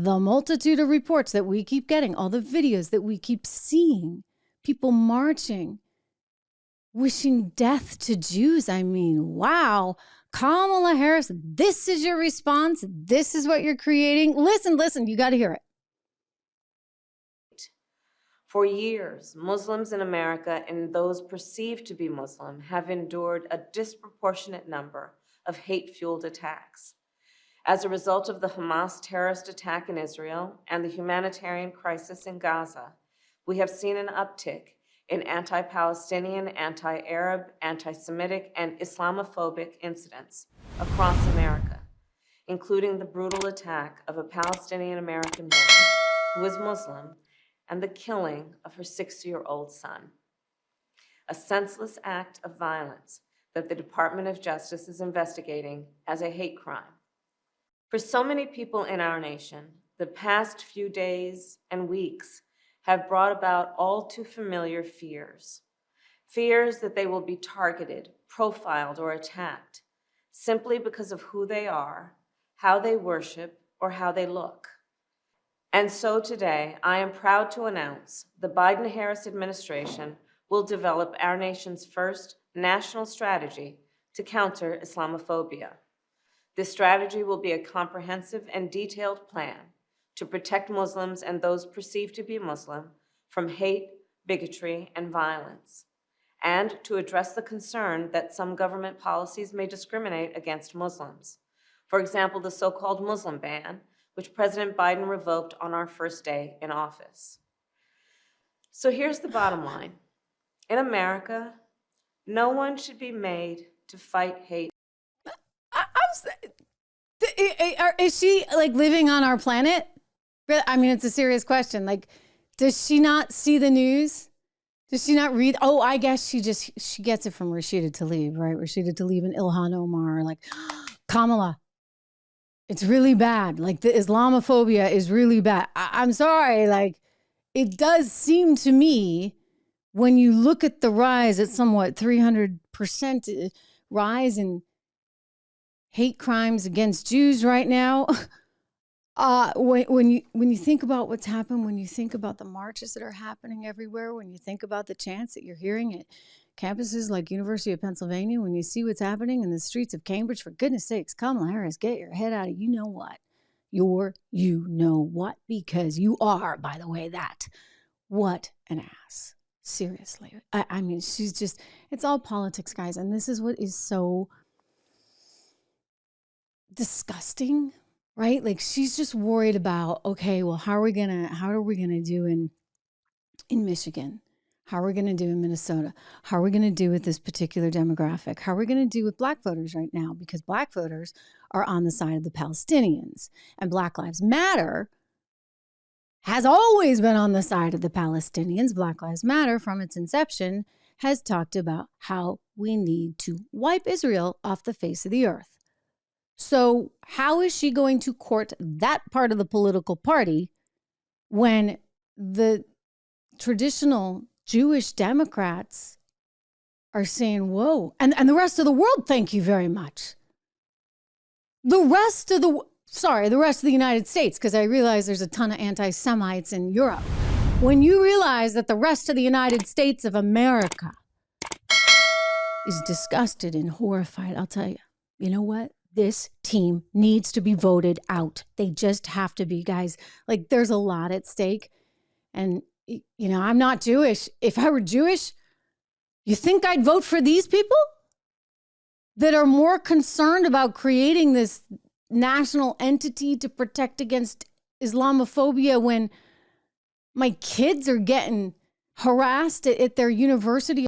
the multitude of reports that we keep getting, all the videos that we keep seeing, people marching, wishing death to Jews. I mean, wow. Kamala Harris, this is your response. This is what you're creating. Listen, you got to hear it. For years, Muslims in America and those perceived to be Muslim have endured a disproportionate number of hate-fueled attacks. As a result of the Hamas terrorist attack in Israel and the humanitarian crisis in Gaza, we have seen an uptick in anti-Palestinian, anti-Arab, anti-Semitic, and Islamophobic incidents across America, including the brutal attack of a Palestinian-American woman who is Muslim and the killing of her 6-year-old son. A senseless act of violence that the Department of Justice is investigating as a hate crime. For so many people in our nation, the past few days and weeks have brought about all too familiar fears. Fears that they will be targeted, profiled, or attacked simply because of who they are, how they worship, or how they look. And so today, I am proud to announce the Biden-Harris administration will develop our nation's first national strategy to counter Islamophobia. This strategy will be a comprehensive and detailed plan to protect Muslims and those perceived to be Muslim from hate, bigotry, and violence, and to address the concern that some government policies may discriminate against Muslims. For example, the so-called Muslim ban, which President Biden revoked on our first day in office. So here's the bottom line. In America, no one should be made to fight hate. Is she like living on our planet? I mean, it's a serious question. Like, does she not see the news? Does she not read? Oh, I guess she gets it from Rashida Tlaib, right? Rashida Tlaib and Ilhan Omar, like, Kamala, it's really bad. Like, the Islamophobia is really bad. I'm sorry. Like, it does seem to me when you look at the rise at somewhat 300% rise in hate crimes against Jews right now. When you think about what's happened, when you think about the marches that are happening everywhere, when you think about the chants that you're hearing at campuses like University of Pennsylvania, when you see what's happening in the streets of Cambridge, for goodness sakes, Kamala Harris, get your head out of you know what. You know what, because you are, by the way, that. What an ass. Seriously. I mean, she's just, it's all politics, guys. And this is what is so disgusting, right? Like, she's just worried about, okay, well, how are we gonna do in Michigan? How are we gonna do in Minnesota? How are we gonna do with this particular demographic? How are we gonna do with black voters right now? Because black voters are on the side of the Palestinians, and Black Lives Matter has always been on the side of the Palestinians. Black Lives Matter, from its inception, has talked about how we need to wipe Israel off the face of the earth. So how is she going to court that part of the political party when the traditional Jewish Democrats are saying, whoa, and the rest of the world, thank you very much. The rest of the United States, because I realize there's a ton of anti-Semites in Europe. When you realize that the rest of the United States of America is disgusted and horrified, I'll tell you, you know what? This team needs to be voted out. They just have to be, guys. Like, there's a lot at stake. And, you know, I'm not Jewish. If I were Jewish, you think I'd vote for these people that are more concerned about creating this national entity to protect against Islamophobia when my kids are getting harassed at their university